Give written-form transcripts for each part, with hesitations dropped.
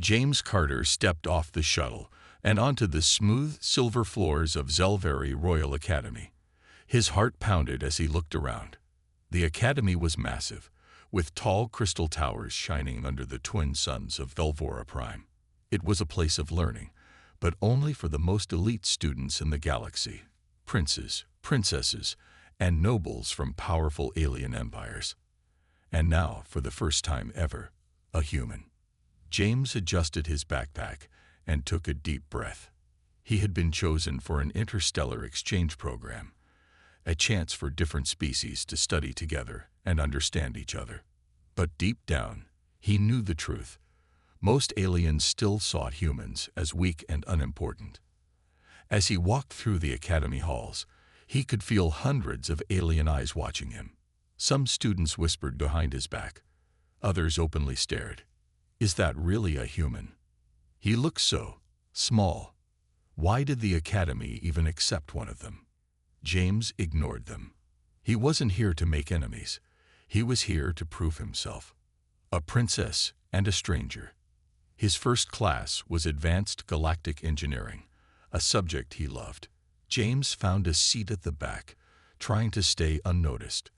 James Carter stepped off the shuttle and onto the smooth silver floors of Zelveri Royal Academy. His heart pounded as he looked around. The academy was massive, with tall crystal towers shining under the twin suns of Velvora Prime. It was a place of learning, but only for the most elite students in the galaxy: princes, princesses, and nobles from powerful alien empires. And now, for the first time ever, a human. James adjusted his backpack and took a deep breath. He had been chosen for an interstellar exchange program, a chance for different species to study together and understand each other. But deep down, he knew the truth. Most aliens still saw humans as weak and unimportant. As he walked through the academy halls, he could feel hundreds of alien eyes watching him. Some students whispered behind his back. Others openly stared. Is that really a human? He looked so small. Why did the academy even accept one of them? James ignored them. He wasn't here to make enemies. He was here to prove himself. A princess and a stranger. His first class was Advanced Galactic Engineering, a subject he loved. James found a seat at the back, trying to stay unnoticed.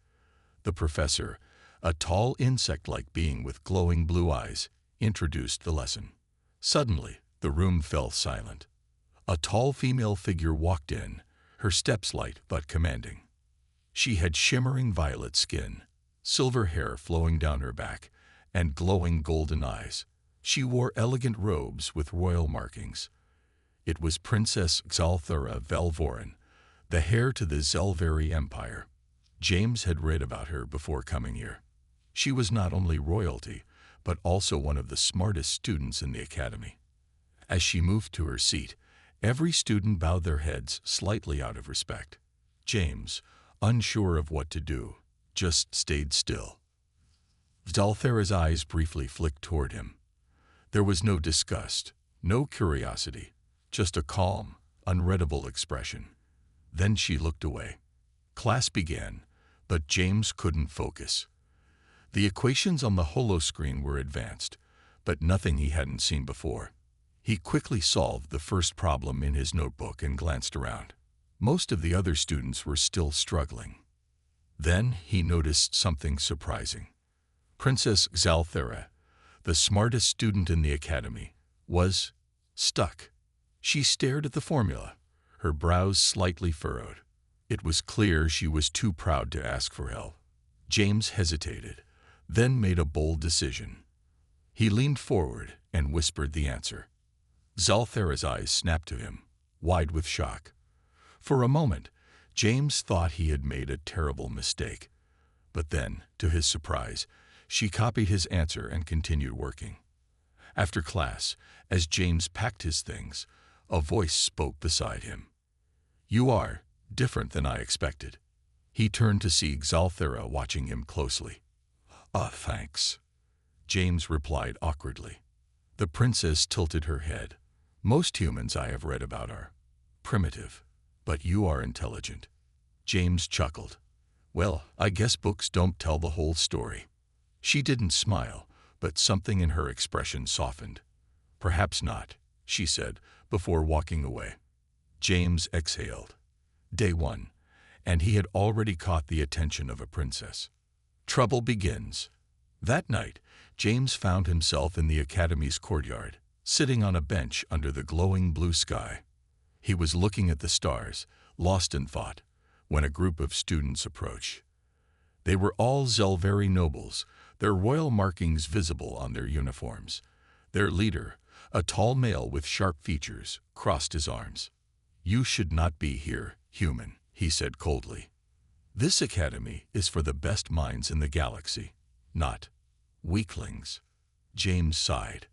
The professor, a tall insect-like being with glowing blue eyes, introduced the lesson. Suddenly, the room fell silent. A tall female figure walked in, her steps light but commanding. She had shimmering violet skin, silver hair flowing down her back, and glowing golden eyes. She wore elegant robes with royal markings. It was Princess Xalthura Velvoran, the heir to the Zelveri Empire. James had read about her before coming here. She was not only royalty, but also one of the smartest students in the academy. As she moved to her seat, every student bowed their heads slightly out of respect. James, unsure of what to do, just stayed still. Xalthera's eyes briefly flicked toward him. There was no disgust, no curiosity, just a calm, unreadable expression. Then she looked away. Class began, but James couldn't focus. The equations on the holoscreen were advanced, but nothing he hadn't seen before. He quickly solved the first problem in his notebook and glanced around. Most of the other students were still struggling. Then he noticed something surprising. Princess Xalthera, the smartest student in the academy, was stuck. She stared at the formula, her brows slightly furrowed. It was clear she was too proud to ask for help. James hesitated, then made a bold decision. He leaned forward and whispered the answer. Xalthera's eyes snapped to him, wide with shock. For a moment, James thought he had made a terrible mistake. But then, to his surprise, she copied his answer and continued working. After class, as James packed his things, a voice spoke beside him. "You are different than I expected." He turned to see Xalthera watching him closely. Thanks," James replied awkwardly. The princess tilted her head. "Most humans I have read about are primitive, but you are intelligent." James chuckled. "Well, I guess books don't tell the whole story." She didn't smile, but something in her expression softened. "Perhaps not," she said, before walking away. James exhaled. Day 1, and he had already caught the attention of a princess. Trouble begins. That night, James found himself in the academy's courtyard, sitting on a bench under the glowing blue sky. He was looking at the stars, lost in thought, when a group of students approached. They were all Zelveri nobles, their royal markings visible on their uniforms. Their leader, a tall male with sharp features, crossed his arms. "You should not be here, human," he said coldly. "This academy is for the best minds in the galaxy, not weaklings." James sighed.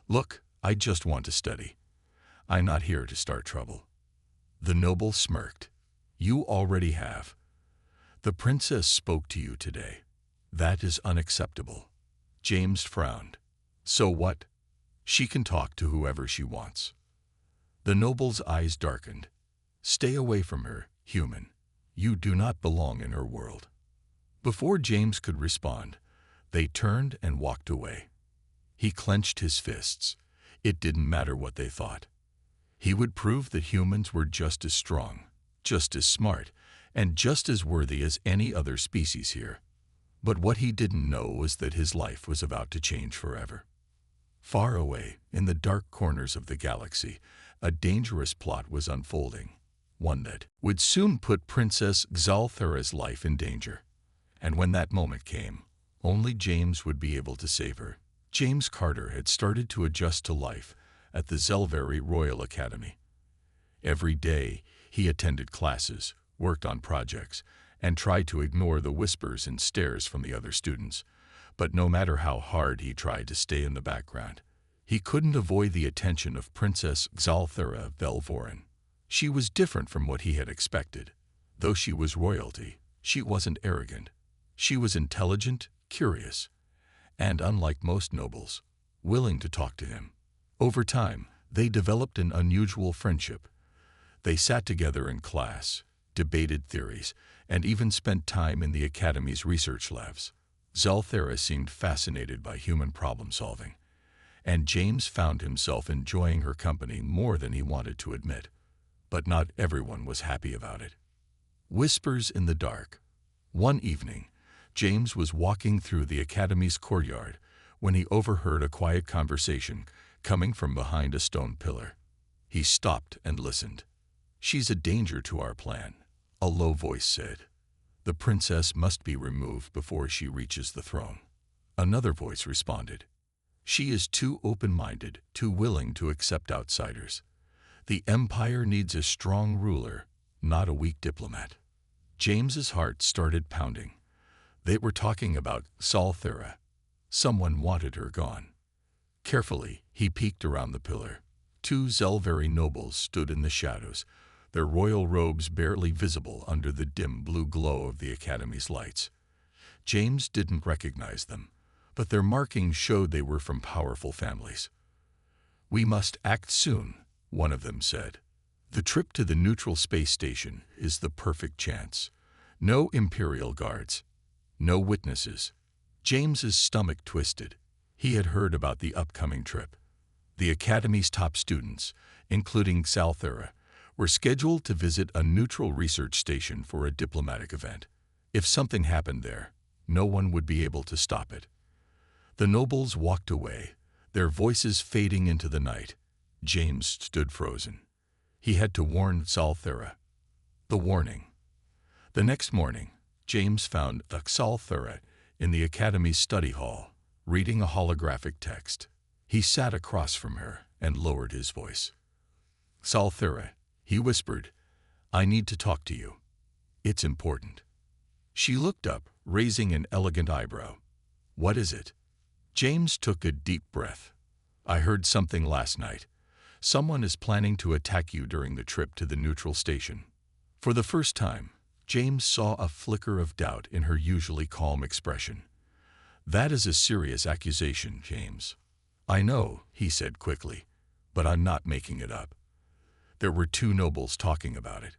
"Look, I just want to study. I'm not here to start trouble." The noble smirked. "You already have. The princess spoke to you today. That is unacceptable." James frowned. "So what? She can talk to whoever she wants." The noble's eyes darkened. "Stay away from her, human. You do not belong in her world." Before James could respond, they turned and walked away. He clenched his fists. It didn't matter what they thought. He would prove that humans were just as strong, just as smart, and just as worthy as any other species here. But what he didn't know was that his life was about to change forever. Far away, in the dark corners of the galaxy, a dangerous plot was unfolding, one that would soon put Princess Xalthera's life in danger. And when that moment came, only James would be able to save her. James Carter had started to adjust to life at the Zelveri Royal Academy. Every day, he attended classes, worked on projects, and tried to ignore the whispers and stares from the other students. But no matter how hard he tried to stay in the background, he couldn't avoid the attention of Princess Xalthera Velvorin. She was different from what he had expected. Though she was royalty, she wasn't arrogant. She was intelligent, curious, and unlike most nobles, willing to talk to him. Over time, they developed an unusual friendship. They sat together in class, debated theories, and even spent time in the Academy's research labs. Xalthera seemed fascinated by human problem-solving, and James found himself enjoying her company more than he wanted to admit. But not everyone was happy about it. Whispers in the dark. One evening, James was walking through the Academy's courtyard when he overheard a quiet conversation coming from behind a stone pillar. He stopped and listened. "She's a danger to our plan," a low voice said. "The princess must be removed before she reaches the throne." Another voice responded. "She is too open-minded, too willing to accept outsiders. The empire needs a strong ruler, not a weak diplomat." James's heart started pounding. They were talking about Xalthera. Someone wanted her gone. Carefully, he peeked around the pillar. Two Zelveri nobles stood in the shadows, their royal robes barely visible under the dim blue glow of the Academy's lights. James didn't recognize them, but their markings showed they were from powerful families. "We must act soon," one of them said. "The trip to the neutral space station is the perfect chance. No Imperial guards, no witnesses." James's stomach twisted. He had heard about the upcoming trip. The Academy's top students, including Xalthera, were scheduled to visit a neutral research station for a diplomatic event. If something happened there, no one would be able to stop it. The nobles walked away, their voices fading into the night. James stood frozen. He had to warn Xalthera. The warning. The next morning, James found Xalthera in the Academy's study hall, reading a holographic text. He sat across from her and lowered his voice. "Xalthera," he whispered, "I need to talk to you. It's important." She looked up, raising an elegant eyebrow. "What is it?" James took a deep breath. "I heard something last night. Someone is planning to attack you during the trip to the neutral station." For the first time, James saw a flicker of doubt in her usually calm expression. "That is a serious accusation, James." "I know," he said quickly, "but I'm not making it up. There were two nobles talking about it.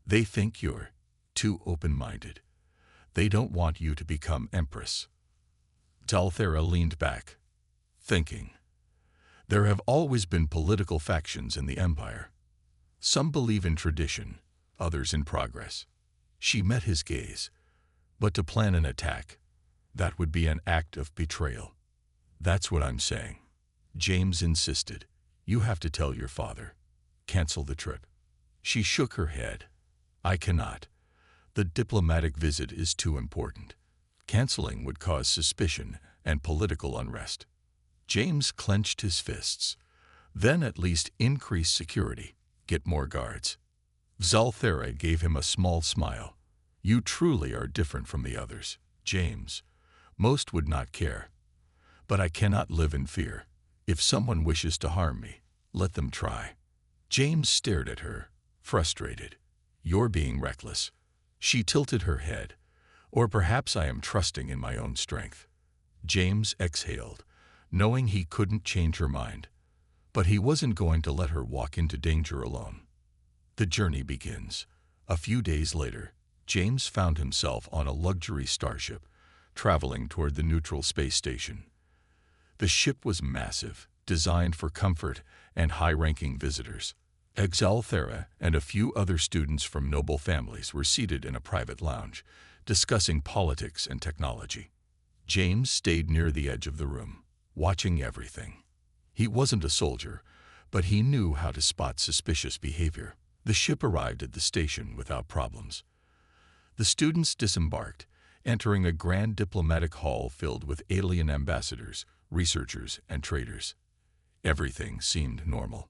They think you're too open-minded. They don't want you to become empress." Xalthera leaned back, thinking. There have always been political factions in the empire. Some believe in tradition, others in progress. She met his gaze. But to plan an attack, that would be an act of betrayal. "That's what I'm saying." James insisted. "You have to tell your father. Cancel the trip." She shook her head. "I cannot. The diplomatic visit is too important. Canceling would cause suspicion and political unrest." James clenched his fists. "Then at least increase security. Get more guards." Xalthera gave him a small smile. "You truly are different from the others, James. Most would not care. But I cannot live in fear. If someone wishes to harm me, let them try." James stared at her, frustrated. "You're being reckless." She tilted her head. "Or perhaps I am trusting in my own strength." James exhaled, knowing he couldn't change her mind. But he wasn't going to let her walk into danger alone. The journey begins. A few days later, James found himself on a luxury starship, traveling toward the neutral space station. The ship was massive, designed for comfort and high-ranking visitors. Exalthera and a few other students from noble families were seated in a private lounge, discussing politics and technology. James stayed near the edge of the room, watching everything. He wasn't a soldier, but he knew how to spot suspicious behavior. The ship arrived at the station without problems. The students disembarked, entering a grand diplomatic hall filled with alien ambassadors, researchers, and traders. Everything seemed normal,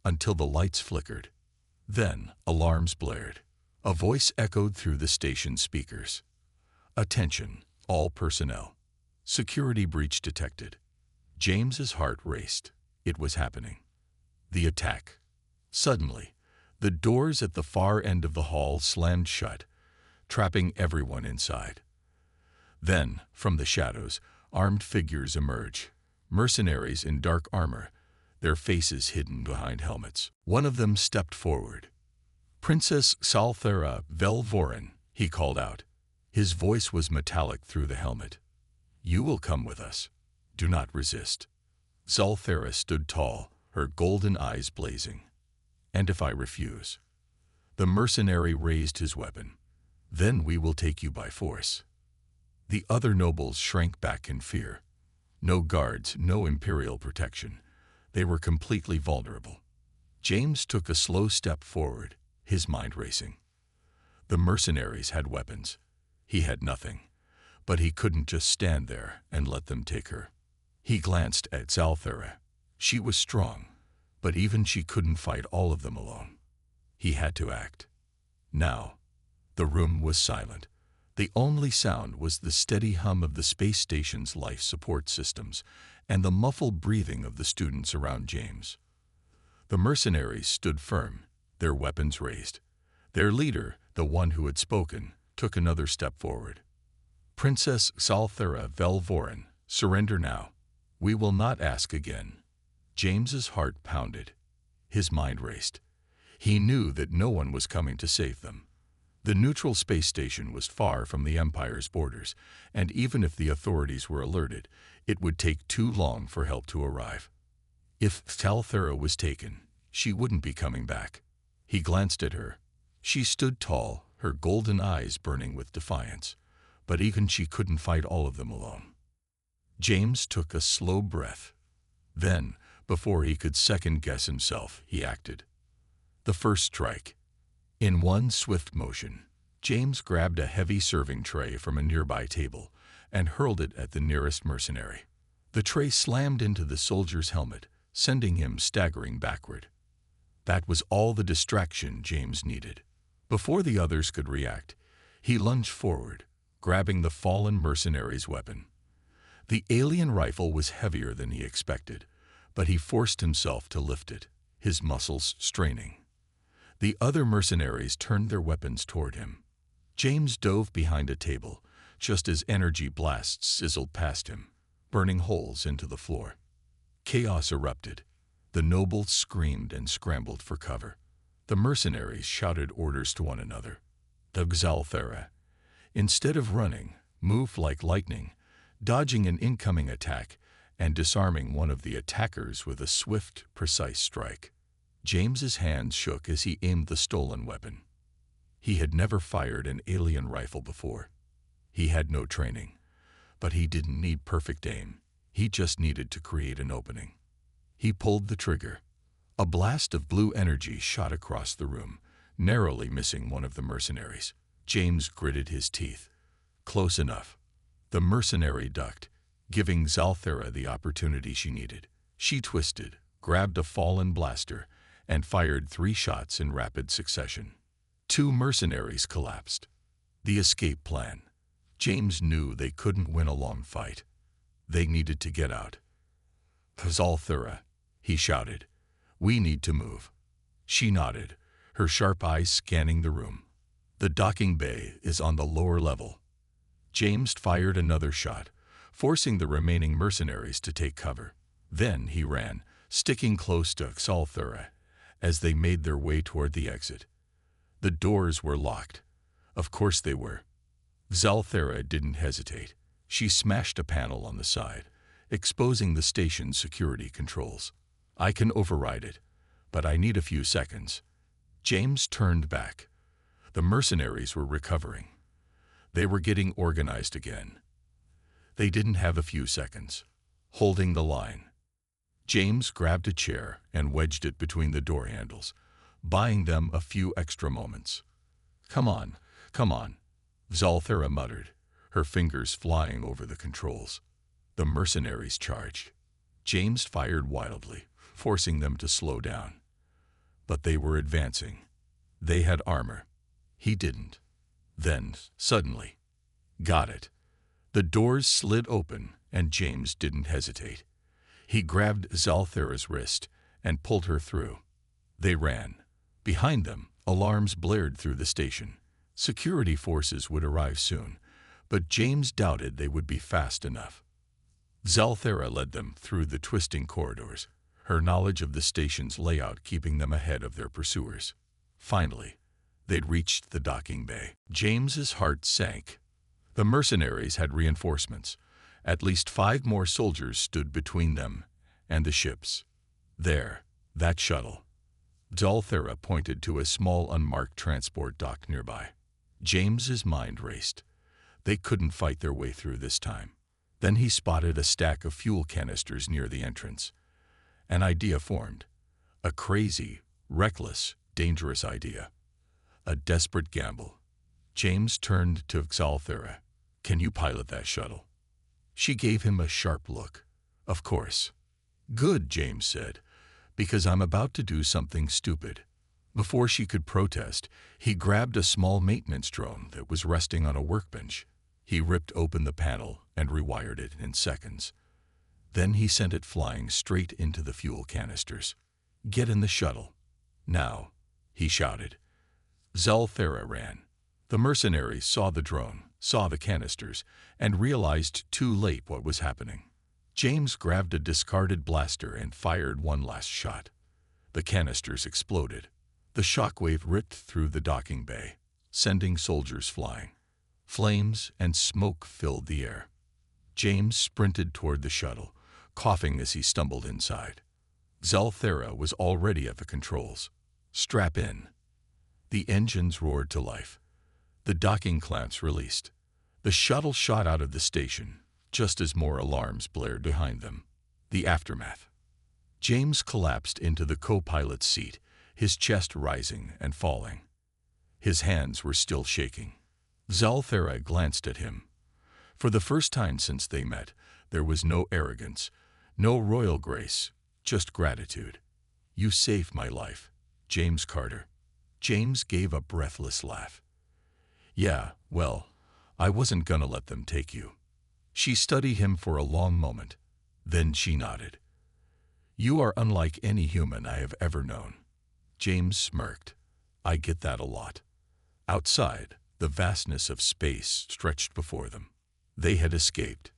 until the lights flickered. Then alarms blared. A voice echoed through the station's speakers. "Attention, all personnel. Security breach detected." James's heart raced. It was happening. The attack. Suddenly, the doors at the far end of the hall slammed shut, trapping everyone inside. Then, from the shadows, armed figures emerged, mercenaries in dark armor, their faces hidden behind helmets. One of them stepped forward. "Princess Salthera Velvorin," he called out. His voice was metallic through the helmet. "You will come with us. Do not resist." Salthera stood tall, her golden eyes blazing. "And if I refuse?" The mercenary raised his weapon. "Then we will take you by force." The other nobles shrank back in fear. No guards, no imperial protection. They were completely vulnerable. James took a slow step forward, his mind racing. The mercenaries had weapons. He had nothing. But he couldn't just stand there and let them take her. He glanced at Salthera. She was strong, but even she couldn't fight all of them alone. He had to act. Now, the room was silent. The only sound was the steady hum of the space station's life support systems and the muffled breathing of the students around James. The mercenaries stood firm, their weapons raised. Their leader, the one who had spoken, took another step forward. "Princess Salthera Velvorin, surrender now. We will not ask again." James's heart pounded. His mind raced. He knew that no one was coming to save them. The neutral space station was far from the Empire's borders, and even if the authorities were alerted, it would take too long for help to arrive. If Salthera was taken, she wouldn't be coming back. He glanced at her. She stood tall, her golden eyes burning with defiance, but even she couldn't fight all of them alone. James took a slow breath. Then, before he could second-guess himself, he acted. The first strike. In one swift motion, James grabbed a heavy serving tray from a nearby table and hurled it at the nearest mercenary. The tray slammed into the soldier's helmet, sending him staggering backward. That was all the distraction James needed. Before the others could react, he lunged forward, grabbing the fallen mercenary's weapon. The alien rifle was heavier than he expected, but he forced himself to lift it, his muscles straining. The other mercenaries turned their weapons toward him. James dove behind a table, just as energy blasts sizzled past him, burning holes into the floor. Chaos erupted. The nobles screamed and scrambled for cover. The mercenaries shouted orders to one another. The Exalthera, instead of running, moved like lightning, dodging an incoming attack and disarming one of the attackers with a swift, precise strike. James's hands shook as he aimed the stolen weapon. He had never fired an alien rifle before. He had no training, but he didn't need perfect aim. He just needed to create an opening. He pulled the trigger. A blast of blue energy shot across the room, narrowly missing one of the mercenaries. James gritted his teeth. Close enough. The mercenary ducked, giving Salthera the opportunity she needed. She twisted, grabbed a fallen blaster, and fired 3 shots in rapid succession. 2 mercenaries collapsed. The escape plan. James knew they couldn't win a long fight. They needed to get out. "Salthera," he shouted. "We need to move." She nodded, her sharp eyes scanning the room. "The docking bay is on the lower level." James fired another shot, forcing the remaining mercenaries to take cover. Then he ran, sticking close to Salthera as they made their way toward the exit. The doors were locked. Of course they were. Salthera didn't hesitate. She smashed a panel on the side, exposing the station's security controls. I can override it, but I need a few seconds. James turned back. The mercenaries were recovering. They were getting organized again. They didn't have a few seconds. Holding the line. James grabbed a chair and wedged it between the door handles, buying them a few extra moments. Come on, Zalthera muttered, her fingers flying over the controls. The mercenaries charged. James fired wildly, forcing them to slow down. But they were advancing. They had armor. He didn't. Then, suddenly, got it. The doors slid open, and James didn't hesitate. He grabbed Zalthera's wrist and pulled her through. They ran. Behind them, alarms blared through the station. Security forces would arrive soon, but James doubted they would be fast enough. Zalthera led them through the twisting corridors, her knowledge of the station's layout keeping them ahead of their pursuers. Finally, they'd reached the docking bay. James's heart sank. The mercenaries had reinforcements. At least 5 more soldiers stood between them and the ships. There, that shuttle. Zalthera pointed to a small unmarked transport dock nearby. James's mind raced. They couldn't fight their way through this time. Then he spotted a stack of fuel canisters near the entrance. An idea formed. A crazy, reckless, dangerous idea. A desperate gamble. James turned to Zalthera. Can you pilot that shuttle? She gave him a sharp look. Of course. Good, James said, because I'm about to do something stupid. Before she could protest, he grabbed a small maintenance drone that was resting on a workbench. He ripped open the panel and rewired it in seconds. Then he sent it flying straight into the fuel canisters. Get in the shuttle. Now, he shouted. Zalthera ran. The mercenaries saw the drone, saw the canisters, and realized too late what was happening. James grabbed a discarded blaster and fired one last shot. The canisters exploded. The shockwave ripped through the docking bay, sending soldiers flying. Flames and smoke filled the air. James sprinted toward the shuttle, coughing as he stumbled inside. Zalthera was already at the controls. Strap in. The engines roared to life. The docking clamps released. The shuttle shot out of the station, just as more alarms blared behind them. The aftermath. James collapsed into the co-pilot's seat, his chest rising and falling. His hands were still shaking. Zalthera glanced at him. For the first time since they met, there was no arrogance, no royal grace, just gratitude. You saved my life, James Carter. James gave a breathless laugh. Yeah, well, I wasn't gonna let them take you. She studied him for a long moment. Then she nodded. You are unlike any human I have ever known. James smirked. I get that a lot. Outside, the vastness of space stretched before them. They had escaped.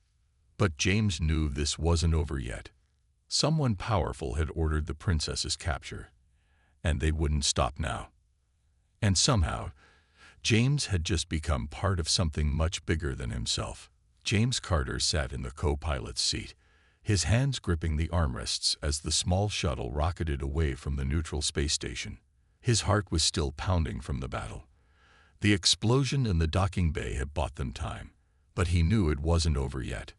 But James knew this wasn't over yet. Someone powerful had ordered the princess's capture, and they wouldn't stop now. And somehow, James had just become part of something much bigger than himself. James Carter sat in the co-pilot's seat, his hands gripping the armrests as the small shuttle rocketed away from the neutral space station. His heart was still pounding from the battle. The explosion in the docking bay had bought them time, but he knew it wasn't over yet.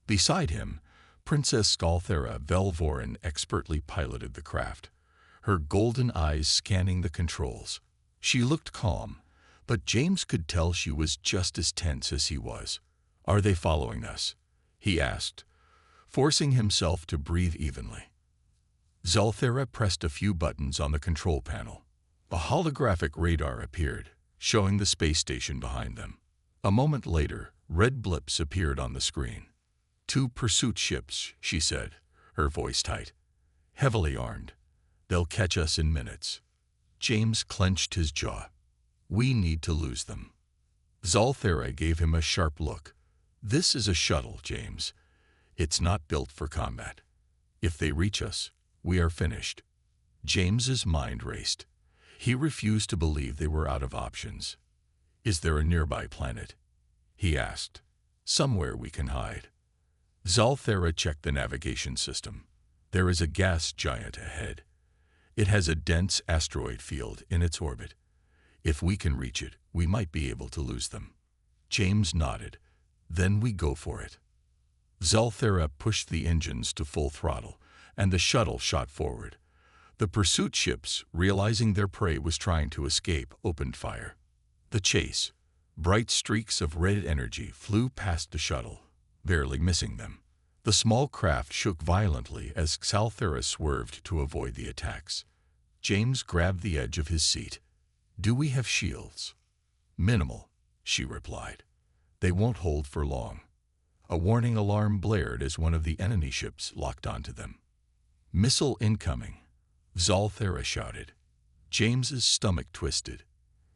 Beside him, Princess Zalthera Velvorin expertly piloted the craft, her golden eyes scanning the controls. She looked calm, but James could tell she was just as tense as he was. Are they following us? He asked, forcing himself to breathe evenly. Zalthera pressed a few buttons on the control panel. A holographic radar appeared, showing the space station behind them. A moment later, red blips appeared on the screen. 2 pursuit ships, she said, her voice tight. Heavily armed. They'll catch us in minutes. James clenched his jaw. We need to lose them. Zalthera gave him a sharp look. This is a shuttle, James. It's not built for combat. If they reach us, we are finished. James's mind raced. He refused to believe they were out of options. Is there a nearby planet? He asked. Somewhere we can hide. Zalthera checked the navigation system. There is a gas giant ahead. It has a dense asteroid field in its orbit. If we can reach it, we might be able to lose them. James nodded. Then we go for it. Zalthera pushed the engines to full throttle, and the shuttle shot forward. The pursuit ships, realizing their prey was trying to escape, opened fire. The chase. Bright streaks of red energy flew past the shuttle, barely missing them. The small craft shook violently as Zalthera swerved to avoid the attacks. James grabbed the edge of his seat. "Do we have shields?" "Minimal," she replied. "They won't hold for long." A warning alarm blared as one of the enemy ships locked onto them. "Missile incoming," Zalthera shouted. James's stomach twisted.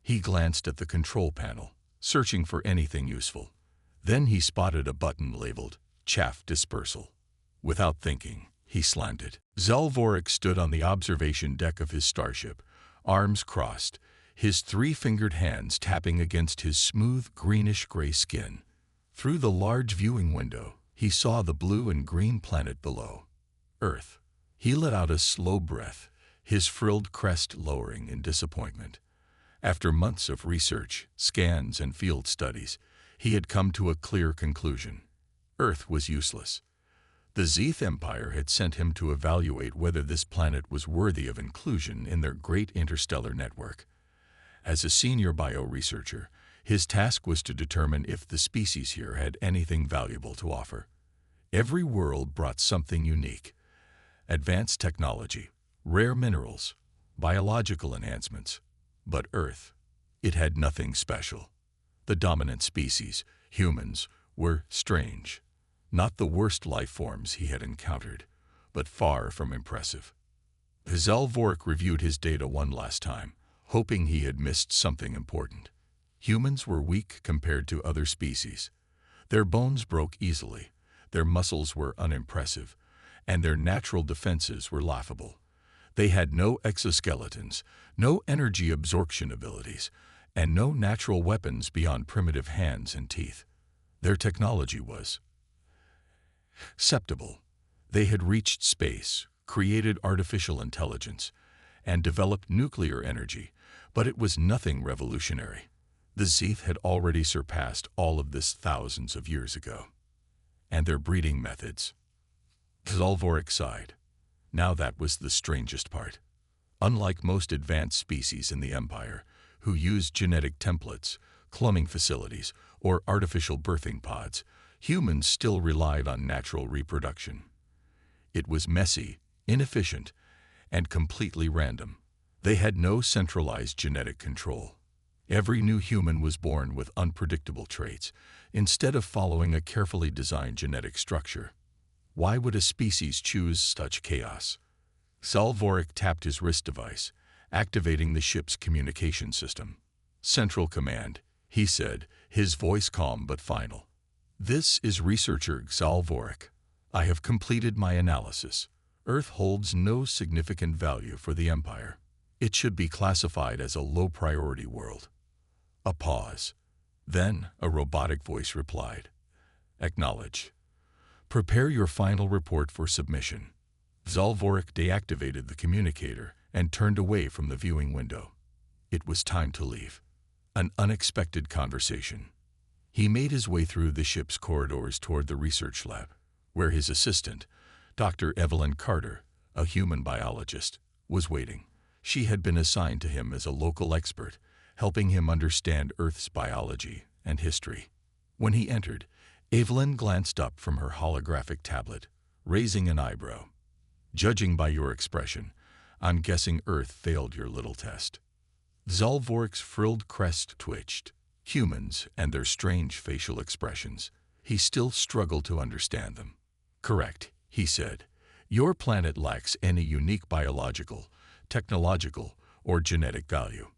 He glanced at the control panel, searching for anything useful. Then he spotted a button labeled Chaff Dispersal. Without thinking, he slammed it. Zalvorik stood on the observation deck of his starship, arms crossed, his three-fingered hands tapping against his smooth greenish-gray skin. Through the large viewing window, he saw the blue and green planet below. Earth. He let out a slow breath, his frilled crest lowering in disappointment. After months of research, scans, and field studies, he had come to a clear conclusion. Earth was useless. The Zeeth Empire had sent him to evaluate whether this planet was worthy of inclusion in their great interstellar network. As a senior bioresearcher, his task was to determine if the species here had anything valuable to offer. Every world brought something unique: advanced technology, rare minerals, biological enhancements. But Earth, it had nothing special. The dominant species, humans, were strange. Not the worst life forms he had encountered, but far from impressive. Zalvorik reviewed his data one last time, hoping he had missed something important. Humans were weak compared to other species. Their bones broke easily, their muscles were unimpressive, and their natural defenses were laughable. They had no exoskeletons, no energy absorption abilities, and no natural weapons beyond primitive hands and teeth. Their technology was acceptable. They had reached space, created artificial intelligence, and developed nuclear energy, but it was nothing revolutionary. The Zeeth had already surpassed all of this thousands of years ago. And their breeding methods. Zalvorik sighed. Now that was the strangest part. Unlike most advanced species in the Empire, who used genetic templates, cloning facilities, or artificial birthing pods, humans still relied on natural reproduction. It was messy, inefficient, and completely random. They had no centralized genetic control. Every new human was born with unpredictable traits, instead of following a carefully designed genetic structure. Why would a species choose such chaos? Zalvorik tapped his wrist device, activating the ship's communication system. "Central Command," he said, his voice calm but final. "This is researcher Zalvorik. I have completed my analysis. Earth holds no significant value for the Empire. It should be classified as a low-priority world." A pause. Then a robotic voice replied, "Acknowledge. Prepare your final report for submission." Zalvorik deactivated the communicator and turned away from the viewing window. It was time to leave. An unexpected conversation. He made his way through the ship's corridors toward the research lab, where his assistant, Dr. Evelyn Carter, a human biologist, was waiting. She had been assigned to him as a local expert, helping him understand Earth's biology and history. When he entered, Evelyn glanced up from her holographic tablet, raising an eyebrow. "Judging by your expression, I'm guessing Earth failed your little test." Zalvorik's frilled crest twitched. Humans and their strange facial expressions. He still struggled to understand them. "Correct," he said. "Your planet lacks any unique biological, technological, or genetic value."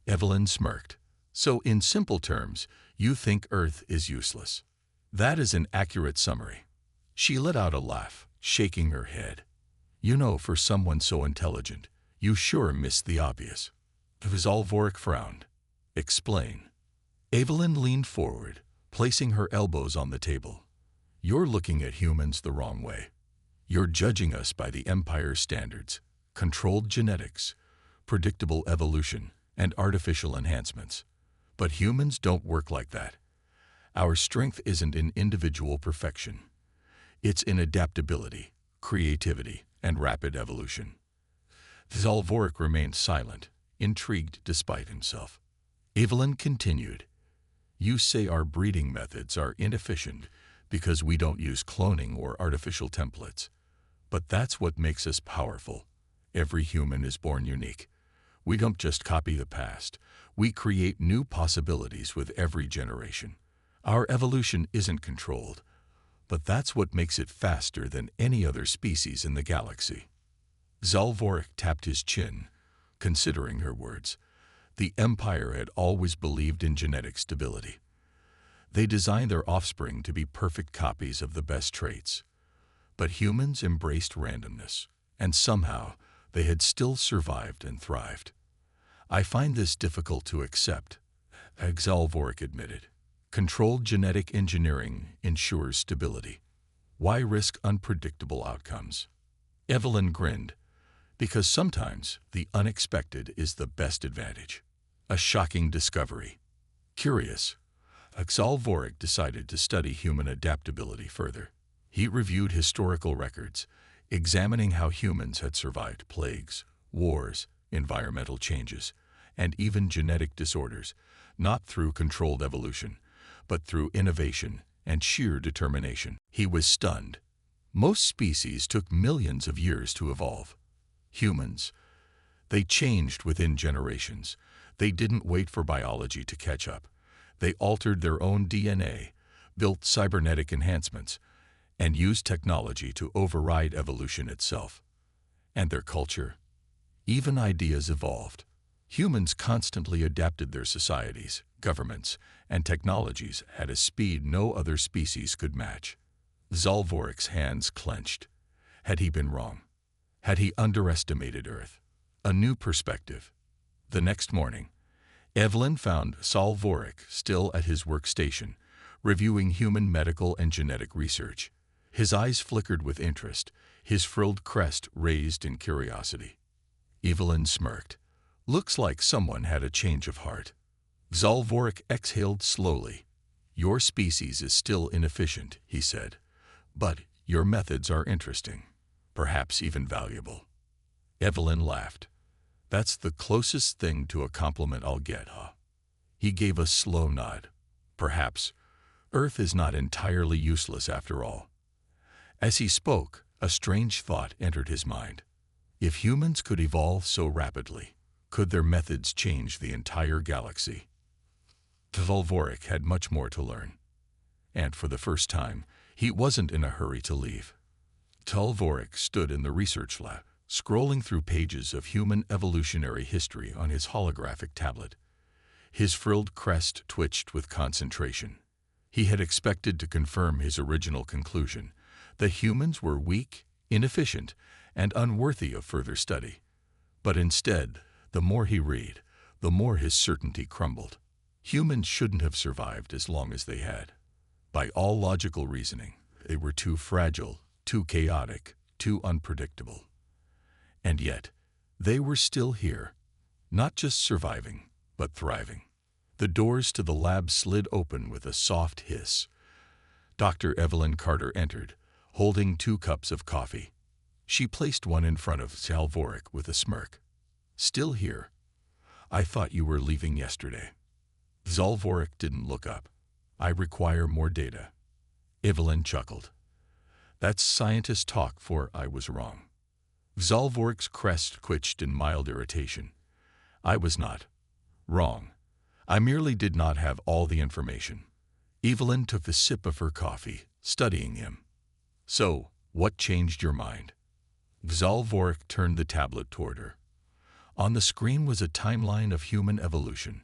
Evelyn smirked. "So in simple terms, you think Earth is useless." "That is an accurate summary." She let out a laugh, shaking her head. "You know, for someone so intelligent, you sure missed the obvious." Zalvorik frowned. "Explain." Evelyn leaned forward, placing her elbows on the table. You're looking at humans the wrong way. You're judging us by the Empire's standards, controlled genetics, predictable evolution, and artificial enhancements. But humans don't work like that. Our strength isn't in individual perfection. It's in adaptability, creativity, and rapid evolution. Zalvorik remained silent, intrigued despite himself. Evelyn continued, "You say our breeding methods are inefficient because we don't use cloning or artificial templates. But that's what makes us powerful. Every human is born unique. We don't just copy the past. We create new possibilities with every generation. Our evolution isn't controlled, but that's what makes it faster than any other species in the galaxy." Zalvorik tapped his chin, considering her words. The Empire had always believed in genetic stability. They designed their offspring to be perfect copies of the best traits. But humans embraced randomness, and somehow they had still survived and thrived. "I find this difficult to accept," Zalvorik admitted. "Controlled genetic engineering ensures stability. Why risk unpredictable outcomes?" Evelyn grinned, "Because sometimes the unexpected is the best advantage." A shocking discovery. Curious, Zalvorik decided to study human adaptability further. He reviewed historical records, examining how humans had survived plagues, wars, environmental changes, and even genetic disorders, not through controlled evolution, but through innovation and sheer determination. He was stunned. Most species took millions of years to evolve. Humans, they changed within generations. They didn't wait for biology to catch up. They altered their own DNA, built cybernetic enhancements, and used technology to override evolution itself. And their culture? Even ideas evolved. Humans constantly adapted their societies, governments, and technologies at a speed no other species could match. Zalvorik's hands clenched. Had he been wrong? Had he underestimated Earth? A new perspective. The next morning, Evelyn found Zalvorik still at his workstation, reviewing human medical and genetic research. His eyes flickered with interest, his frilled crest raised in curiosity. Evelyn smirked. "Looks like someone had a change of heart." Zalvorik exhaled slowly. "Your species is still inefficient," he said, "but your methods are interesting, perhaps even valuable." Evelyn laughed. "That's the closest thing to a compliment I'll get, huh?" He gave a slow nod. "Perhaps Earth is not entirely useless after all." As he spoke, a strange thought entered his mind. If humans could evolve so rapidly, could their methods change the entire galaxy? Zalvorik had much more to learn. And for the first time, he wasn't in a hurry to leave. Zalvorik stood in the research lab, scrolling through pages of human evolutionary history on his holographic tablet. His frilled crest twitched with concentration. He had expected to confirm his original conclusion, that humans were weak, inefficient, and unworthy of further study. But instead, the more he read, the more his certainty crumbled. Humans shouldn't have survived as long as they had. By all logical reasoning, they were too fragile, too chaotic, too unpredictable. And yet, they were still here, not just surviving, but thriving. The doors to the lab slid open with a soft hiss. Dr. Evelyn Carter entered, holding 2 cups of coffee. She placed one in front of Zalvorik with a smirk. "Still here? I thought you were leaving yesterday." Zalvorik didn't look up. "I require more data." Evelyn chuckled. "That's scientist talk for I was wrong." Zalvorik's crest twitched in mild irritation. "I was not wrong. I merely did not have all the information." Evelyn took a sip of her coffee, studying him. "So, what changed your mind?" Zalvorik turned the tablet toward her. On the screen was a timeline of human evolution,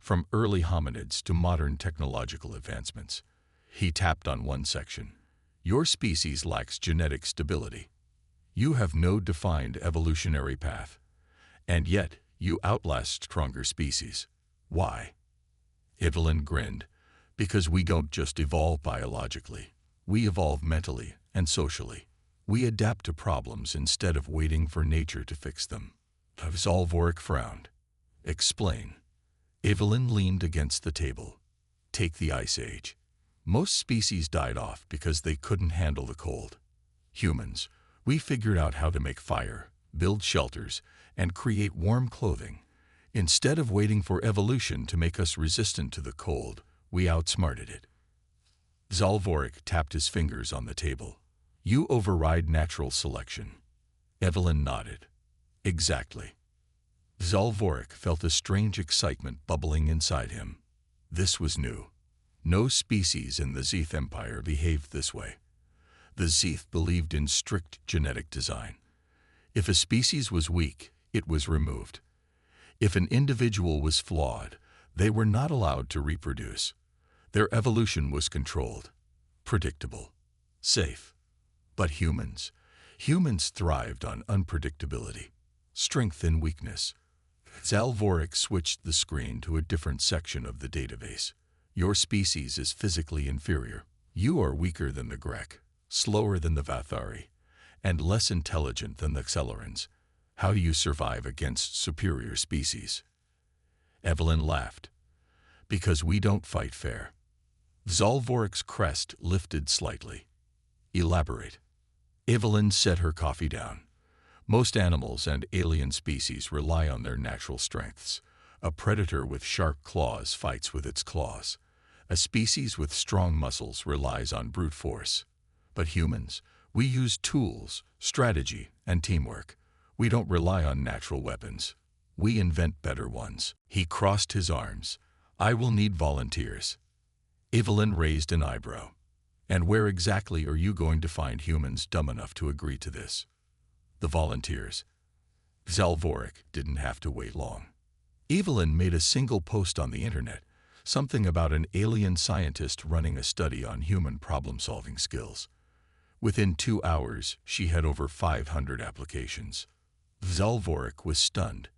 from early hominids to modern technological advancements. He tapped on one section. "Your species lacks genetic stability. You have no defined evolutionary path, and yet you outlast stronger species. Why?" Evelyn grinned. "Because we don't just evolve biologically. We evolve mentally and socially. We adapt to problems instead of waiting for nature to fix them. Zalvorek frowned. Explain. Evelyn leaned against the table. Take the Ice Age. Most species died off because they couldn't handle the cold. Humans, we figured out how to make fire, build shelters, and create warm clothing. Instead of waiting for evolution to make us resistant to the cold, we outsmarted it. Zalvorek tapped his fingers on the table. You override natural selection. Evelyn nodded. Exactly. Zalvorek felt a strange excitement bubbling inside him. This was new. No species in the Zeeth Empire behaved this way. The Zeeth believed in strict genetic design. If a species was weak, it was removed. If an individual was flawed, they were not allowed to reproduce. Their evolution was controlled, predictable, safe. But humans thrived on unpredictability, strength and weakness. Zalvorek switched the screen to a different section of the database. Your species is physically inferior. You are weaker than the Grek, slower than the Vathari, and less intelligent than the Xelorans. How do you survive against superior species? Evelyn laughed. Because we don't fight fair. Zalvorek's crest lifted slightly. Elaborate. Evelyn set her coffee down. Most animals and alien species rely on their natural strengths. A predator with sharp claws fights with its claws. A species with strong muscles relies on brute force. But humans, we use tools, strategy, and teamwork. We don't rely on natural weapons. We invent better ones. He crossed his arms. I will need volunteers. Evelyn raised an eyebrow. And where exactly are you going to find humans dumb enough to agree to this? The volunteers. Zalvorek didn't have to wait long. Evelyn made a single post on the internet, something about an alien scientist running a study on human problem-solving skills. Within 2 hours, she had over 500 applications. Zalvorek was stunned.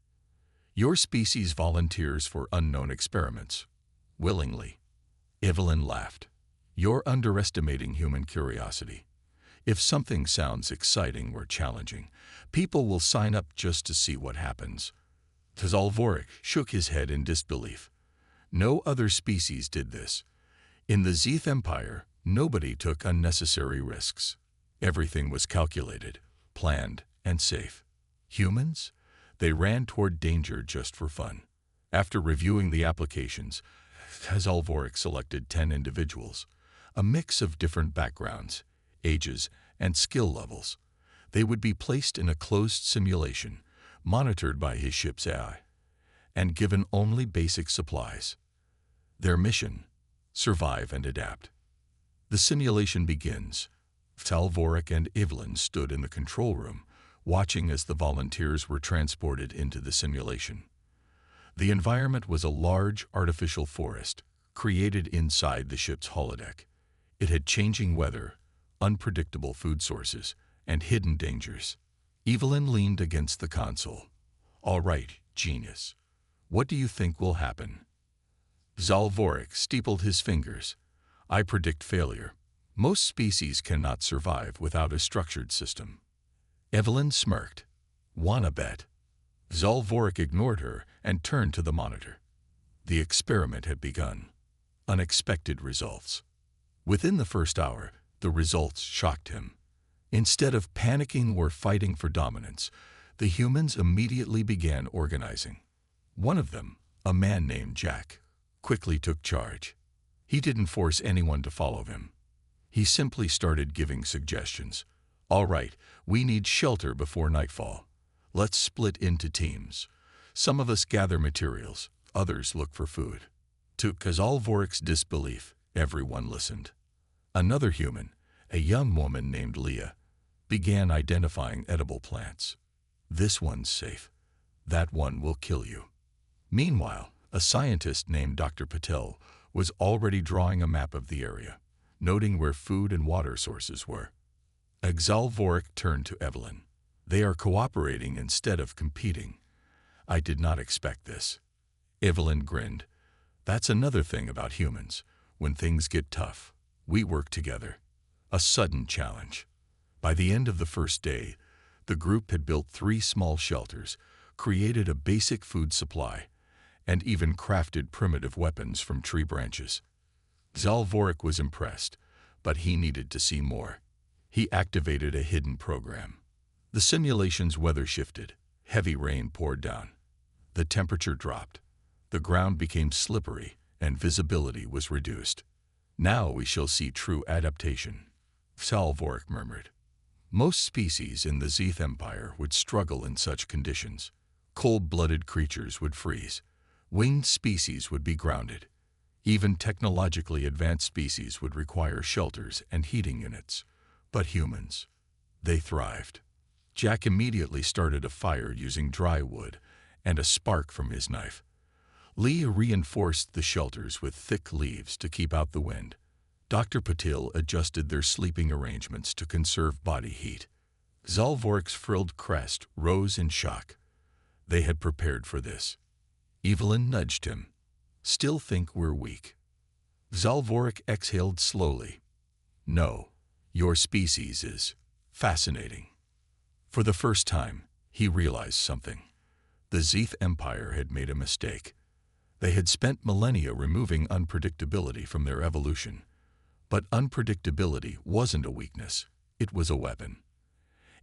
Your species volunteers for unknown experiments. Willingly. Evelyn laughed. You're underestimating human curiosity. If something sounds exciting or challenging, people will sign up just to see what happens. Zalvorek shook his head in disbelief. No other species did this. In the Zeeth Empire, nobody took unnecessary risks. Everything was calculated, planned, and safe. Humans? They ran toward danger just for fun. After reviewing the applications, Zalvorek selected 10 individuals, a mix of different backgrounds, ages, and skill levels. They would be placed in a closed simulation, monitored by his ship's AI, and given only basic supplies. Their mission: survive and adapt. The simulation begins. Zalvorek and Evelyn stood in the control room, watching as the volunteers were transported into the simulation. The environment was a large artificial forest, created inside the ship's holodeck. It had changing weather, unpredictable food sources, and hidden dangers. Evelyn leaned against the console. All right, genius. What do you think will happen? Zalvorek steepled his fingers. I predict failure. Most species cannot survive without a structured system. Evelyn smirked. Wanna bet? Zalvorek ignored her and turned to the monitor. The experiment had begun. Unexpected results. Within the first hour, the results shocked him. Instead of panicking or fighting for dominance, the humans immediately began organizing. One of them, a man named Jack, quickly took charge. He didn't force anyone to follow him. He simply started giving suggestions. All right, we need shelter before nightfall. Let's split into teams. Some of us gather materials, others look for food. To Zalvorek's disbelief, everyone listened. Another human, a young woman named Leah, began identifying edible plants. This one's safe. That one will kill you. Meanwhile, a scientist named Dr. Patel was already drawing a map of the area, noting where food and water sources were. Zalvorek turned to Evelyn. They are cooperating instead of competing. I did not expect this. Evelyn grinned. That's another thing about humans. When things get tough, we work together. A sudden challenge. By the end of the first day, the group had built 3 small shelters, created a basic food supply, and even crafted primitive weapons from tree branches. Zalvorik was impressed, but he needed to see more. He activated a hidden program. The simulation's weather shifted. Heavy rain poured down. The temperature dropped. The ground became slippery, and visibility was reduced. "Now we shall see true adaptation," Zalvorik murmured. Most species in the Zeeth Empire would struggle in such conditions. Cold-blooded creatures would freeze. Winged species would be grounded. Even technologically advanced species would require shelters and heating units. But humans, they thrived. Jack immediately started a fire using dry wood and a spark from his knife. Leah reinforced the shelters with thick leaves to keep out the wind. Dr. Patil adjusted their sleeping arrangements to conserve body heat. Zalvorik's frilled crest rose in shock. They had prepared for this. Evelyn nudged him. "Still think we're weak?" Zalvorik exhaled slowly. "No, your species is fascinating." For the first time, he realized something. The Zeeth Empire had made a mistake. They had spent millennia removing unpredictability from their evolution. But unpredictability wasn't a weakness, it was a weapon.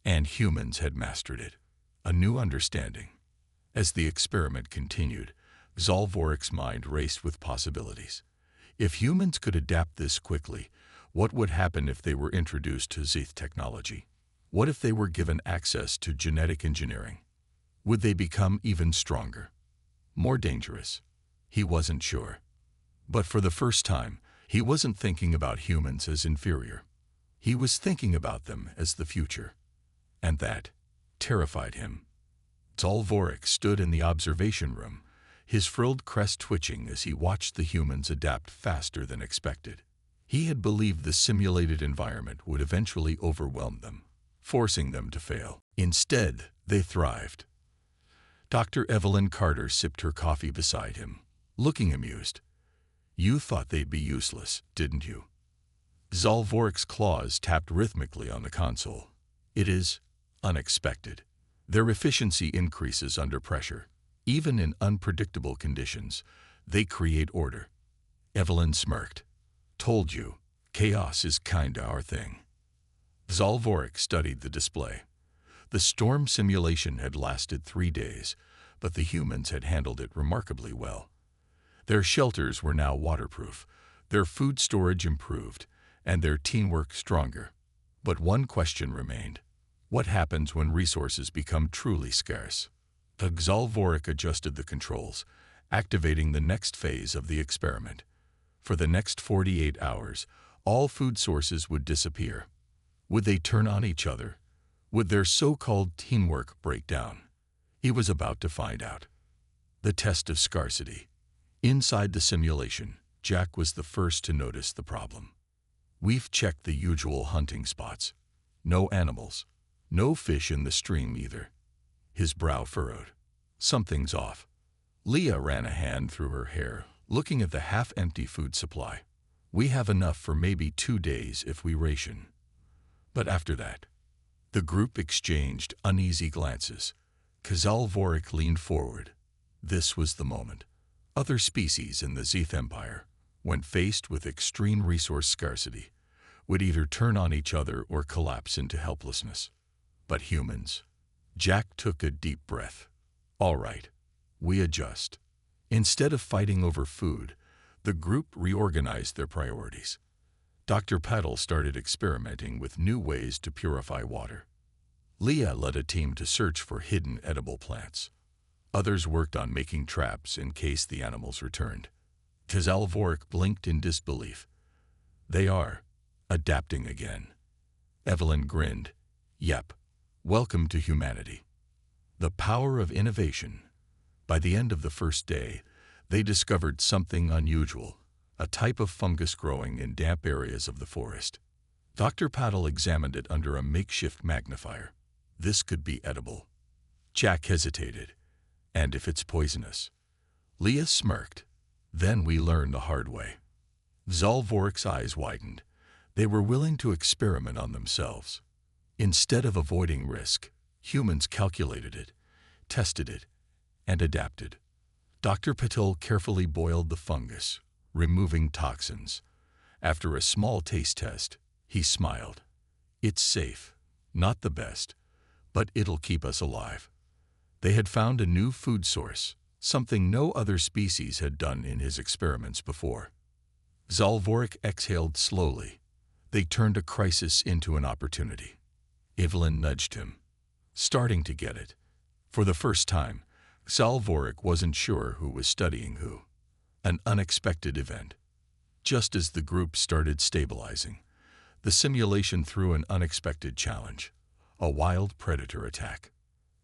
And humans had mastered it. A new understanding. As the experiment continued, Zalvorik's mind raced with possibilities. If humans could adapt this quickly, what would happen if they were introduced to Zeeth technology? What if they were given access to genetic engineering? Would they become even stronger? More dangerous? He wasn't sure. But for the first time, he wasn't thinking about humans as inferior. He was thinking about them as the future. And that terrified him. Zalvorik stood in the observation room, his frilled crest twitching as he watched the humans adapt faster than expected. He had believed the simulated environment would eventually overwhelm them, forcing them to fail. Instead, they thrived. Dr. Evelyn Carter sipped her coffee beside him, looking amused. "You thought they'd be useless, didn't you?" Zalvorik's claws tapped rhythmically on the console. "It is unexpected. Their efficiency increases under pressure. Even in unpredictable conditions, they create order." Evelyn smirked. "Told you, chaos is kinda our thing." Zalvorik studied the display. The storm simulation had lasted 3 days, but the humans had handled it remarkably well. Their shelters were now waterproof, their food storage improved, and their teamwork stronger. But one question remained. What happens when resources become truly scarce? Zalvorik adjusted the controls, activating the next phase of the experiment. For the next 48 hours, all food sources would disappear. Would they turn on each other? Would their so-called teamwork break down? He was about to find out. The test of scarcity. Inside the simulation, Jack was the first to notice the problem. "We've checked the usual hunting spots. No animals. No fish in the stream either." His brow furrowed. "Something's off." Leah ran a hand through her hair, looking at the half-empty food supply. "We have enough for maybe 2 days if we ration. But after that." The group exchanged uneasy glances. Zalvorik leaned forward. This was the moment. Other species in the Zeeth Empire, when faced with extreme resource scarcity, would either turn on each other or collapse into helplessness. But humans. Jack took a deep breath. "All right, we adjust." Instead of fighting over food, the group reorganized their priorities. Dr. Patil started experimenting with new ways to purify water. Leah led a team to search for hidden edible plants. Others worked on making traps in case the animals returned. Zalvorik blinked in disbelief. "They are adapting again." Evelyn grinned. "Yep, welcome to humanity." The power of innovation. By the end of the first day, they discovered something unusual, a type of fungus growing in damp areas of the forest. Dr. Patil examined it under a makeshift magnifier. This could be edible. Jack hesitated. "And if it's poisonous?" Leah smirked. "Then we learn the hard way." Zalvorik's eyes widened. They were willing to experiment on themselves. Instead of avoiding risk, humans calculated it, tested it, and adapted. Dr. Patel carefully boiled the fungus, removing toxins. After a small taste test, he smiled. It's safe, not the best, but it'll keep us alive. They had found a new food source, something no other species had done in his experiments before. Zalvorik exhaled slowly. They turned a crisis into an opportunity. Evelyn nudged him. Starting to get it. For the first time, Zalvorik wasn't sure who was studying who. An unexpected event. Just as the group started stabilizing, the simulation threw an unexpected challenge. A wild predator attack.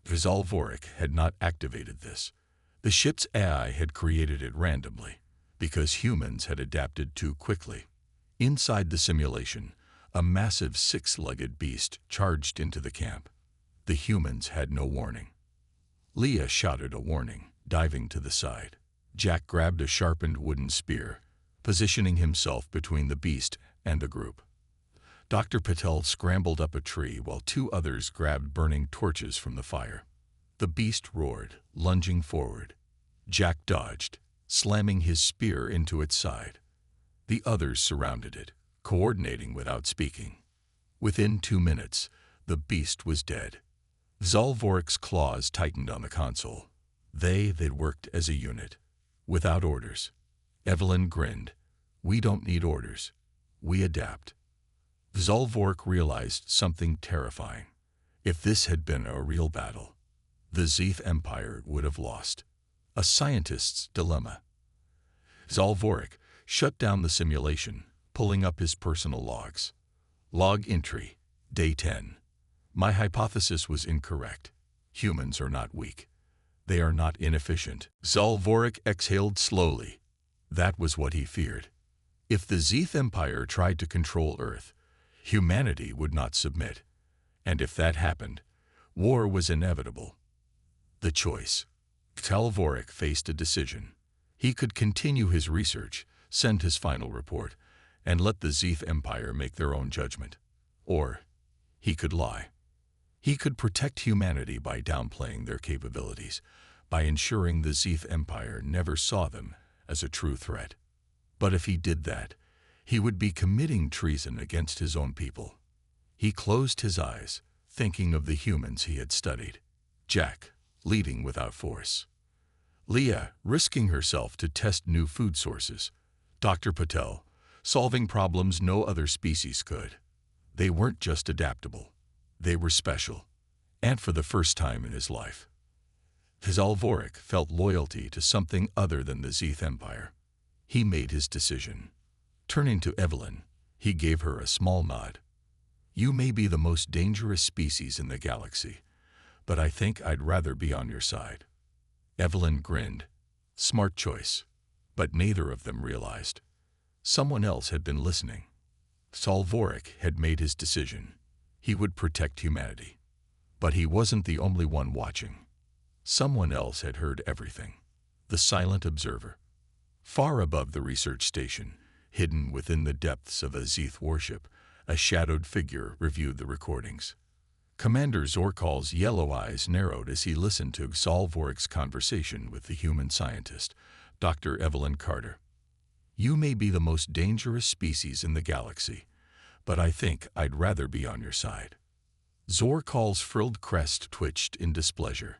Zalvorik had not activated this. The ship's AI had created it randomly, because humans had adapted too quickly. Inside the simulation, a massive six-legged beast charged into the camp. The humans had no warning. Leah shouted a warning, diving to the side. Jack grabbed a sharpened wooden spear, positioning himself between the beast and the group. Dr. Patel scrambled up a tree while two others grabbed burning torches from the fire. The beast roared, lunging forward. Jack dodged, slamming his spear into its side. The others surrounded it, coordinating without speaking. Within 2 minutes, the beast was dead. Zalvorik's claws tightened on the console. They'd worked as a unit, without orders. Evelyn grinned. We don't need orders. We adapt. Zalvorik realized something terrifying. If this had been a real battle, the Zeth Empire would have lost. A scientist's dilemma. Zalvorik shut down the simulation, pulling up his personal logs. Log entry, Day 10. My hypothesis was incorrect. Humans are not weak. They are not inefficient. Zalvorik exhaled slowly. That was what he feared. If the Zeth Empire tried to control Earth, humanity would not submit. And if that happened, war was inevitable. The choice. Zalvorik faced a decision. He could continue his research, send his final report, and let the Zeth Empire make their own judgment. Or he could lie. He could protect humanity by downplaying their capabilities, by ensuring the Zeth Empire never saw them as a true threat. But if he did that, he would be committing treason against his own people. He closed his eyes, thinking of the humans he had studied. Jack, leading without force. Leah, risking herself to test new food sources. Dr. Patel, solving problems no other species could. They weren't just adaptable. They were special. And for the first time in his life, Zalvorik felt loyalty to something other than the Zeth Empire. He made his decision. Turning to Evelyn, he gave her a small nod. You may be the most dangerous species in the galaxy, but I think I'd rather be on your side. Evelyn grinned. Smart choice. But neither of them realized. Someone else had been listening. Zalvorik had made his decision. He would protect humanity. But he wasn't the only one watching. Someone else had heard everything. The silent observer. Far above the research station, hidden within the depths of a Zeth warship, a shadowed figure reviewed the recordings. Commander Zorkal's yellow eyes narrowed as he listened to Zalvorik's conversation with the human scientist, Dr. Evelyn Carter. You may be the most dangerous species in the galaxy, but I think I'd rather be on your side. Zorkal's frilled crest twitched in displeasure.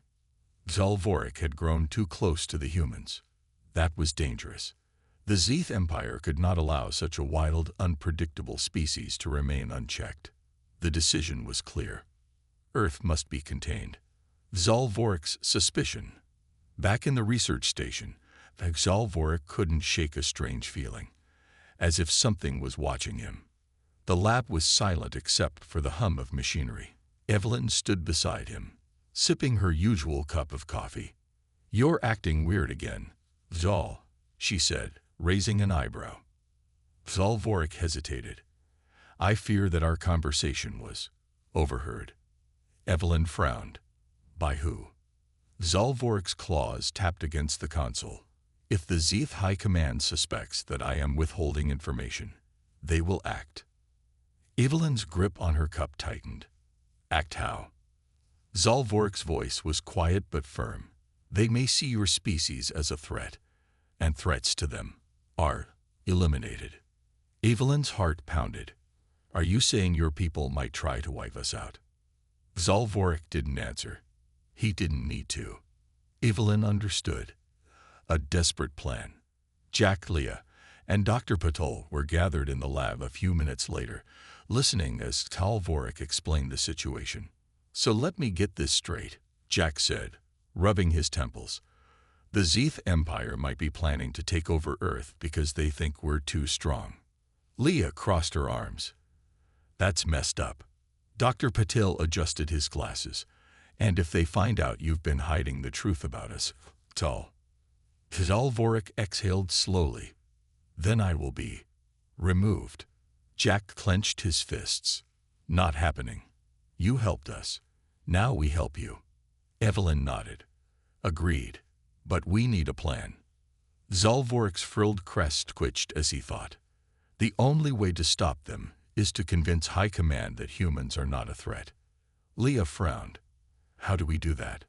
Zalvorik had grown too close to the humans. That was dangerous. The Zeth Empire could not allow such a wild, unpredictable species to remain unchecked. The decision was clear. Earth must be contained. Zalvorik's suspicion. Back in the research station, Zalvorik couldn't shake a strange feeling, as if something was watching him. The lab was silent except for the hum of machinery. Evelyn stood beside him, sipping her usual cup of coffee. You're acting weird again, Zal, she said, raising an eyebrow. Zalvorik hesitated. I fear that our conversation was overheard. Evelyn frowned. By who? Zalvorik's claws tapped against the console. If the Zeth High Command suspects that I am withholding information, they will act. Evelyn's grip on her cup tightened. Act how? Zalvorik's voice was quiet but firm. They may see your species as a threat, and threats to them are eliminated. Evelyn's heart pounded. Are you saying your people might try to wipe us out? Zalvorik didn't answer. He didn't need to. Evelyn understood. A desperate plan. Jack, Leah, and Dr. Patel were gathered in the lab a few minutes later, listening as Zalvorik explained the situation. So let me get this straight, Jack said, rubbing his temples. The Zeth Empire might be planning to take over Earth because they think we're too strong. Leah crossed her arms. That's messed up. Dr. Patel adjusted his glasses. And if they find out you've been hiding the truth about us, Zalvorik exhaled slowly. Then I will be removed. Jack clenched his fists. Not happening. You helped us. Now we help you. Evelyn nodded. Agreed. But we need a plan. Zalvorik's frilled crest twitched as he thought. The only way to stop them is to convince High Command that humans are not a threat. Leah frowned. How do we do that?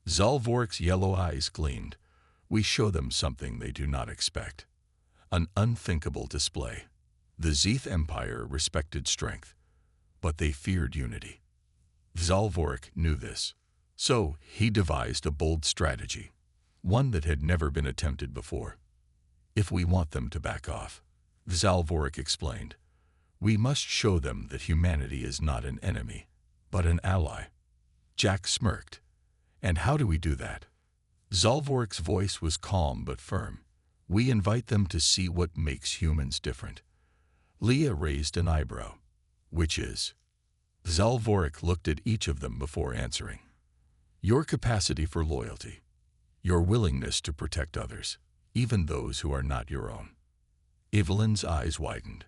Zalvorik's yellow eyes gleamed. We show them something they do not expect. An unthinkable display. The Zeth Empire respected strength, but they feared unity. Zalvorik knew this, so he devised a bold strategy, one that had never been attempted before. If we want them to back off, Zalvorik explained, we must show them that humanity is not an enemy, but an ally. Jack smirked. And how do we do that? Zalvorik's voice was calm but firm. We invite them to see what makes humans different. Leah raised an eyebrow. Which is? Zalvorik looked at each of them before answering. Your capacity for loyalty. Your willingness to protect others, even those who are not your own. Evelyn's eyes widened.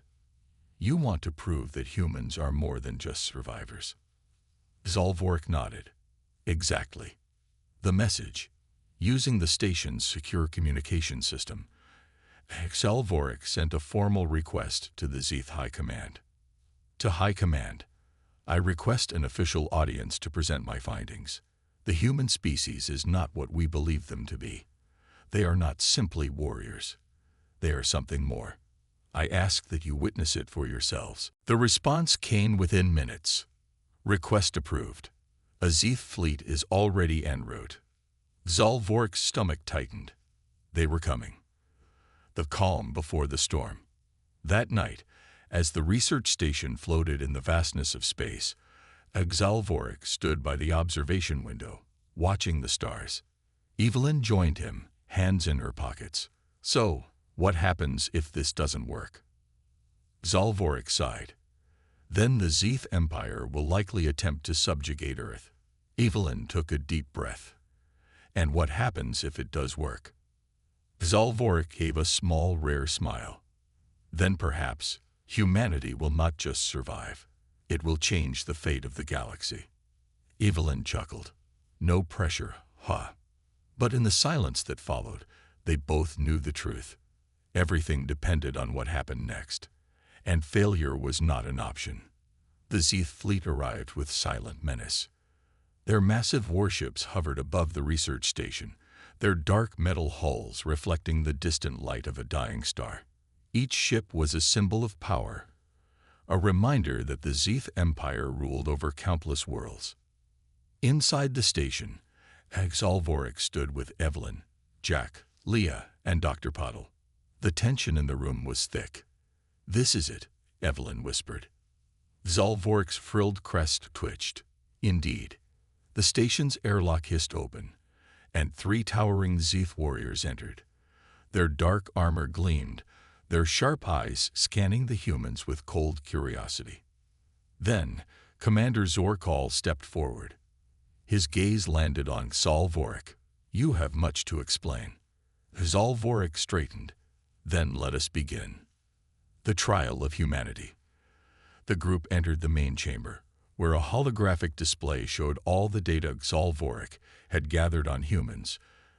You want to prove that humans are more than just survivors. Zalvorik nodded. Exactly. The message. Using the station's secure communication system, Zalvorik sent a formal request to the Zeth High Command. To High Command, I request an official audience to present my findings. The human species is not what we believe them to be. They are not simply warriors. They are something more. I ask that you witness it for yourselves. The response came within minutes. Request approved. A Zeth fleet is already en route. Zalvorik's stomach tightened. They were coming. The calm before the storm. That night, as the research station floated in the vastness of space, Zalvorik stood by the observation window, watching the stars. Evelyn joined him, hands in her pockets. So, what happens if this doesn't work? Zalvorik sighed. Then the Zeth Empire will likely attempt to subjugate Earth. Evelyn took a deep breath. And what happens if it does work? Zalvorik gave a small, rare smile. Then perhaps humanity will not just survive. It will change the fate of the galaxy. Evelyn chuckled. No pressure, huh? But in the silence that followed, they both knew the truth. Everything depended on what happened next, and failure was not an option. The Zeth fleet arrived with silent menace. Their massive warships hovered above the research station, their dark metal hulls reflecting the distant light of a dying star. Each ship was a symbol of power, a reminder that the Zeth Empire ruled over countless worlds. Inside the station, Zalvorik stood with Evelyn, Jack, Leah, and Dr. Patel. The tension in the room was thick. This is it, Evelyn whispered. Zalvorik's frilled crest twitched. Indeed. The station's airlock hissed open, and 3 towering Zeth warriors entered. Their dark armor gleamed, their sharp eyes scanning the humans with cold curiosity. Then, Commander Zorkal stepped forward. His gaze landed on Zalvorik. You have much to explain. Zalvorik straightened. Then let us begin. The trial of humanity. The group entered the main chamber, where a holographic display showed all the data Zalvorik had gathered on humans,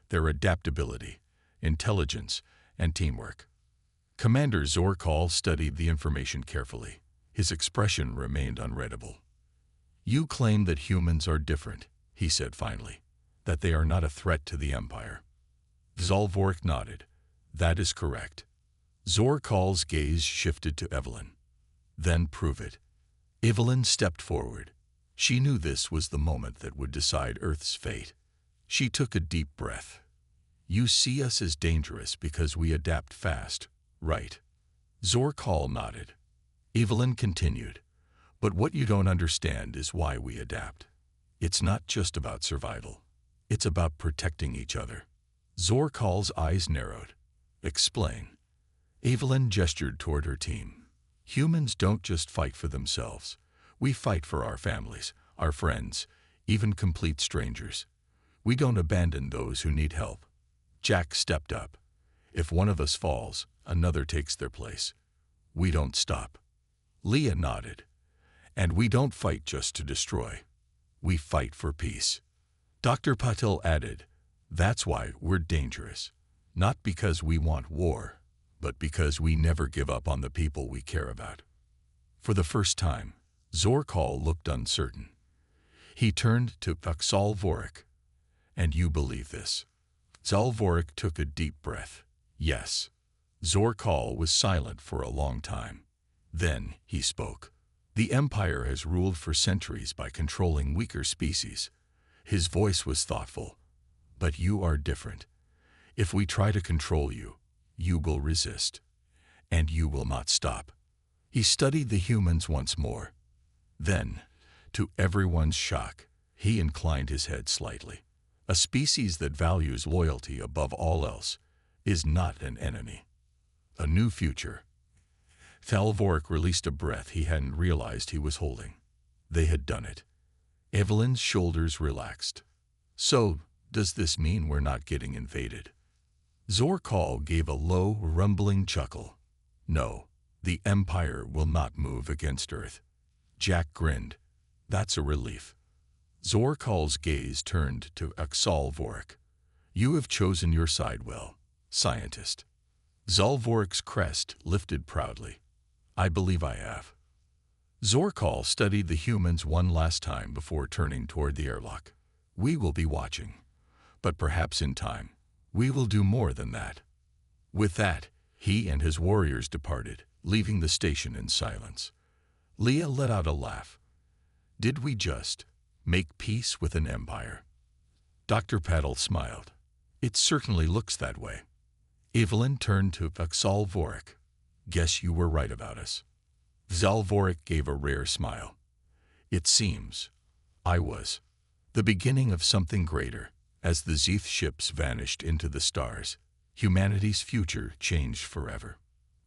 their adaptability, intelligence, and teamwork. Commander Zorkal studied the information carefully. His expression remained unreadable. "You claim that humans are different," he said finally, "that they are not a threat to the Empire." Zalvorik nodded. "That is correct." Zorkal's gaze shifted to Evelyn. "Then prove it." Evelyn stepped forward. She knew this was the moment that would decide Earth's fate. She took a deep breath. "You see us as dangerous because we adapt fast, right?" Zorkal nodded. Evelyn continued, "But what you don't understand is why we adapt. It's not just about survival. It's about protecting each other." Zorkal's eyes narrowed. "Explain." Evelyn gestured toward her team. "Humans don't just fight for themselves. We fight for our families, our friends, even complete strangers. We don't abandon those who need help." Jack stepped up. "If one of us falls, another takes their place. We don't stop." Leah nodded. "And we don't fight just to destroy. We fight for peace." Dr. Patel added, "That's why we're dangerous. Not because we want war, but because we never give up on the people we care about." For the first time, Zorkal looked uncertain. He turned to Zalvorik. "And you believe this?" Zalvorik took a deep breath. "Yes." Zorkal was silent for a long time. Then he spoke. "The Empire has ruled for centuries by controlling weaker species." His voice was thoughtful. "But you are different. If we try to control you, you will resist. And you will not stop." He studied the humans once more. Then, to everyone's shock, he inclined his head slightly. "A species that values loyalty above all else is not an enemy." A new future. Zalvorik released a breath he hadn't realized he was holding. They had done it. Evelyn's shoulders relaxed. "So, does this mean we're not getting invaded?" Zorkal gave a low, rumbling chuckle. "No, the Empire will not move against Earth." Jack grinned. "That's a relief." Zorkal's gaze turned to Zalvorik. "You have chosen your side well, scientist." Zalvorik's crest lifted proudly. "I believe I have." Zorkal studied the humans one last time before turning toward the airlock. "We will be watching. But perhaps in time, we will do more than that." With that, he and his warriors departed, leaving the station in silence. Leah let out a laugh. "Did we just make peace with an empire?" Dr. Paddle smiled. "It certainly looks that way." Evelyn turned to Zalvorik. "Guess you were right about us." Zalvorik gave a rare smile. "It seems I was." The beginning of something greater. As the Zeeth ships vanished into the stars, humanity's future changed forever.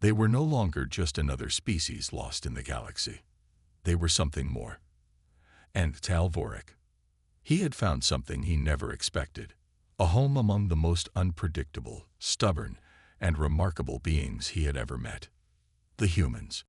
They were no longer just another species lost in the galaxy. They were something more. And Zalvorik, he had found something he never expected. A home among the most unpredictable, stubborn, and remarkable beings he had ever met. The humans.